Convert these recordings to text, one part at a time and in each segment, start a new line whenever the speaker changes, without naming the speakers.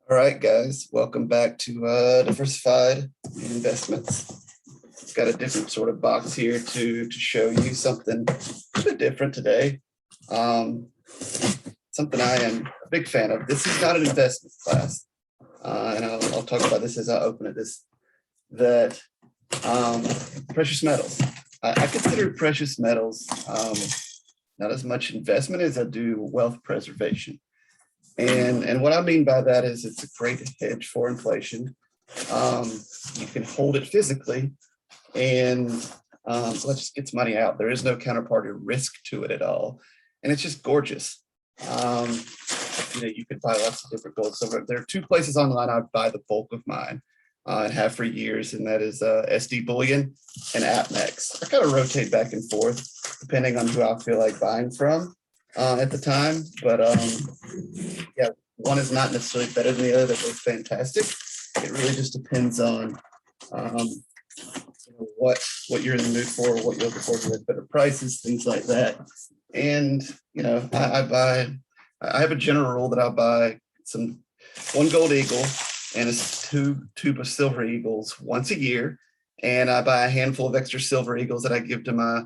All right, guys, welcome back to Diversified Investments. Got a different sort of box here to show you something a bit different today. Something I am a big fan of. This is not an investment class, and I'll talk about this as I open it. That precious metals. I consider precious metals not as much investment as I do wealth preservation. And what I mean by that is it's a great hedge for inflation. You can hold it physically and let just gets money out. There is no counterparty risk to it at all. And it's just gorgeous. You could buy lots of different gold. So there are two places online I buy the bulk of mine and have for years, and that is SD Bullion and APMEX. I kind of rotate back and forth depending on who I feel like buying from at the time, but yeah, one is not necessarily better than the other. They're both fantastic. It really just depends on what you're in the mood for, what you're looking for better prices, things like that. And I have a general rule that I buy one gold eagle and it's two of silver eagles once a year, and I buy a handful of extra silver eagles that I give to my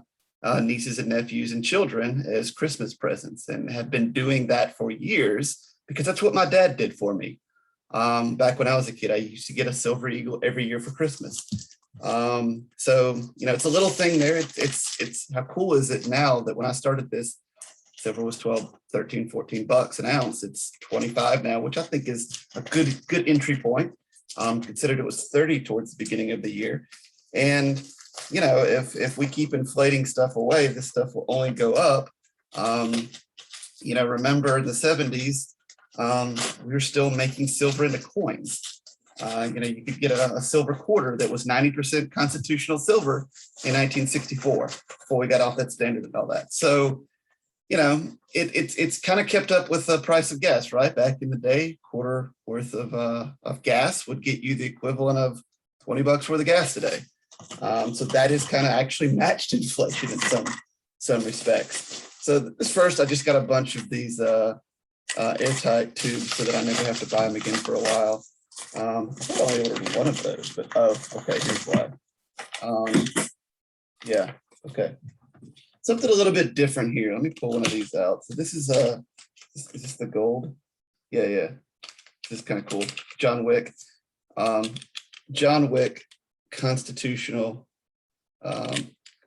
nieces and nephews and children as Christmas presents, and have been doing that for years because that's what my dad did for me. Back when I was a kid, I used to get a silver eagle every year for Christmas. So it's a little thing there. It's how cool is it now that when I started this, silver was 12, 13, 14 bucks an ounce. It's 25 now, which I think is a good entry point. Considered it was 30 towards the beginning of the year. And if we keep inflating stuff away, this stuff will only go up. Remember in the 70s, we were still making silver into coins. You could get a silver quarter that was 90% constitutional silver in 1964 before we got off that standard and all that. So, it's kind of kept up with the price of gas, right? Back in the day, quarter worth of gas would get you the equivalent of 20 bucks worth of gas today. So that is kind of actually matched inflation in some respects. So this first, I just got a bunch of these airtight tubes so that I never have to buy them again for a while. I thought I only ordered one of those, but okay, here's why. Yeah, okay. Something a little bit different here. Let me pull one of these out. So this is this the gold? Yeah. This is kind of cool. John Wick. John Wick constitutional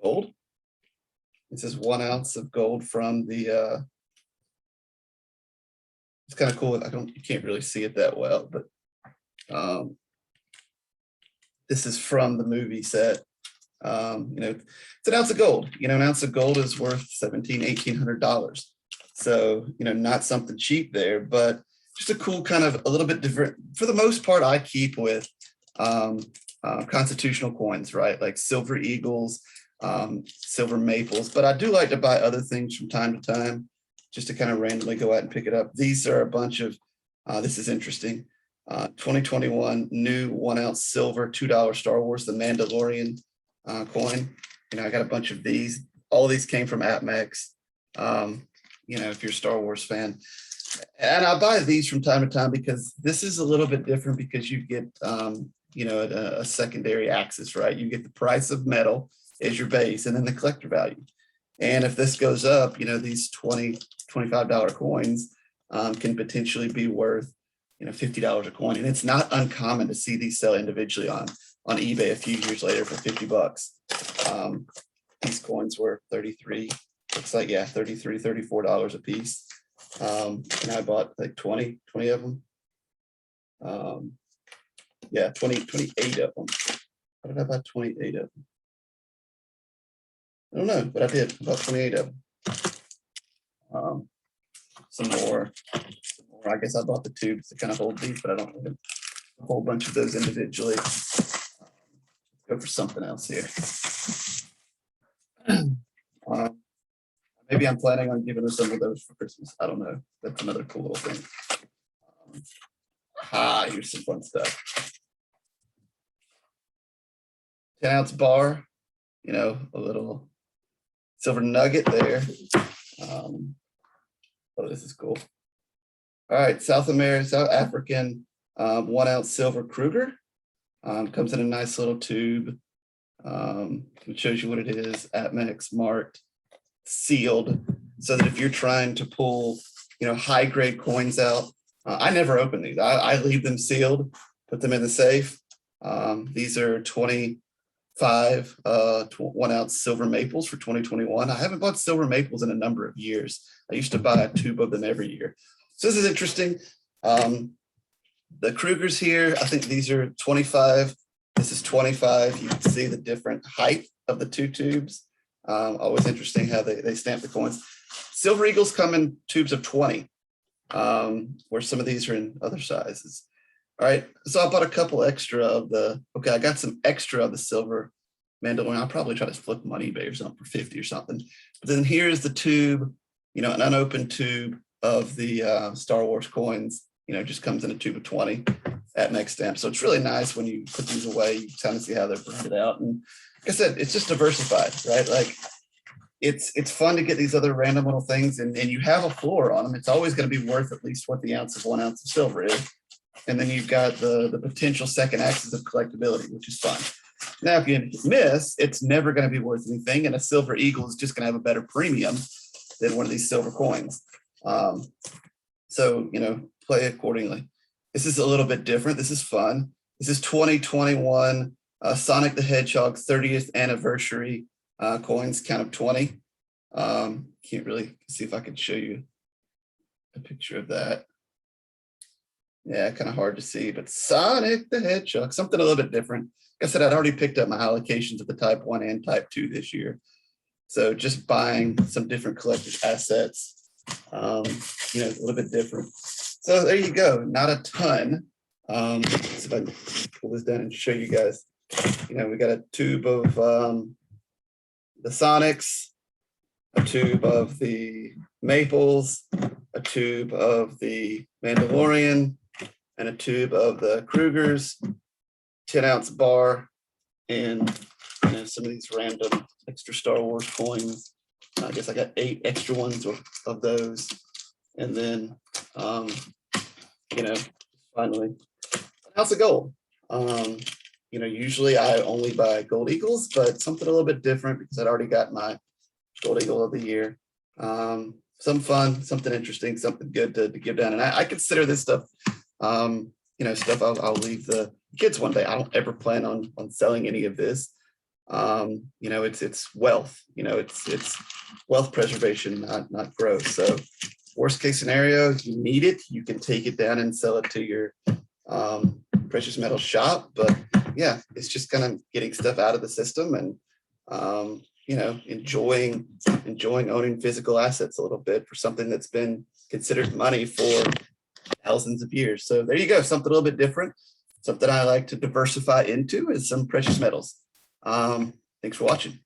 gold. This is 1 ounce of gold from the it's kind of cool. You can't really see it that well, but this is from the movie set. It's an ounce of gold. An ounce of gold is worth $1,700-$1,800. So, not something cheap there, but just a cool kind of a little bit different. For the most part, I keep with constitutional coins, right? Like silver eagles, silver maples, but I do like to buy other things from time to time just to kind of randomly go out and pick it up. These are a bunch of, this is interesting, 2021 new 1 ounce silver $2 Star Wars, the Mandalorian coin. I got a bunch of these. All of these came from APMEX. If you're a Star Wars fan. And I buy these from time to time because this is a little bit different because you get a secondary axis, right? You get the price of metal as your base and then the collector value. And if this goes up, these $20, $25 coins can potentially be worth, $50 a coin. And it's not uncommon to see these sell individually on eBay a few years later for 50 bucks. These coins were 33, looks like, yeah, 33, $34 a piece. And I bought like 20 of them. 28 of them. Why did I buy 28 of them? I don't know, but I did. I bought 28 of them. Some more. I guess I bought the tubes to kind of hold these, but I don't have a whole bunch of those individually. Go for something else here. Maybe I'm planning on giving her some of those for Christmas. I don't know. That's another cool little thing. Here's some fun stuff. 10 ounce bar, a little silver nugget there. Oh, this is cool. All right, South African 1 ounce silver Kruger. Comes in a nice little tube. It shows you what it is, APMEX marked, sealed, so that if you're trying to pull, high grade coins out, I never open these. I leave them sealed, put them in the safe. These are 25 1 ounce silver maples for 2021. I haven't bought silver maples in a number of years. I used to buy a tube of them every year. So this is interesting. The Krugers here, I think these are 25. This is 25. You can see the different height of the two tubes. Always interesting how they stamp the coins. Silver Eagles come in tubes of 20, where some of these are in other sizes. All right, so I bought a couple extra of I got some extra of the silver Mandalorian. I'll probably try to flip them on eBay or something for 50 or something. But then here's the tube, an unopened tube of the Star Wars coins, just comes in a tube of 20 APMEX stamps. So it's really nice when you put these away, you kind of see how they're branded out. And like I said, it's just diversified, right? Like it's fun to get these other random little things, and you have a floor on them. It's always going to be worth at least what the ounce of 1 ounce of silver is. And then you've got the potential second axis of collectability, which is fun. Now, if you miss, it's never going to be worth anything, and a silver eagle is just going to have a better premium than one of these silver coins. So, play accordingly. This is a little bit different. This is fun. This is 2021 Sonic the Hedgehog 30th anniversary coins, count of 20. Can't really see if I can show you a picture of that. Yeah, kind of hard to see, but Sonic the Hedgehog, something a little bit different. Like I said, I'd already picked up my allocations of the Type 1 and Type 2 this year. So just buying some different collector's assets, a little bit different. So there you go, not a ton. So if I can pull this down and show you guys, we got a tube of the Sonics, a tube of the Maples, a tube of the Mandalorian, and a tube of the Krugers, 10 ounce bar, and some of these random extra Star Wars coins. I guess I got 8 extra ones of those. And then, finally, an ounce of gold. Usually I only buy gold eagles, but something a little bit different because I'd already got my gold eagle of the year. Some fun, something interesting, something good to give down. And I consider this stuff, stuff I'll leave the kids one day. I don't ever plan on selling any of this. It's wealth, it's wealth preservation, not growth. So worst case scenario, if you need it, you can take it down and sell it to your precious metal shop. But yeah, it's just kind of getting stuff out of the system and, enjoying owning physical assets a little bit for something that's been considered money for thousands of years. So there you go, something a little bit different. Something I like to diversify into is some precious metals. Thanks for watching.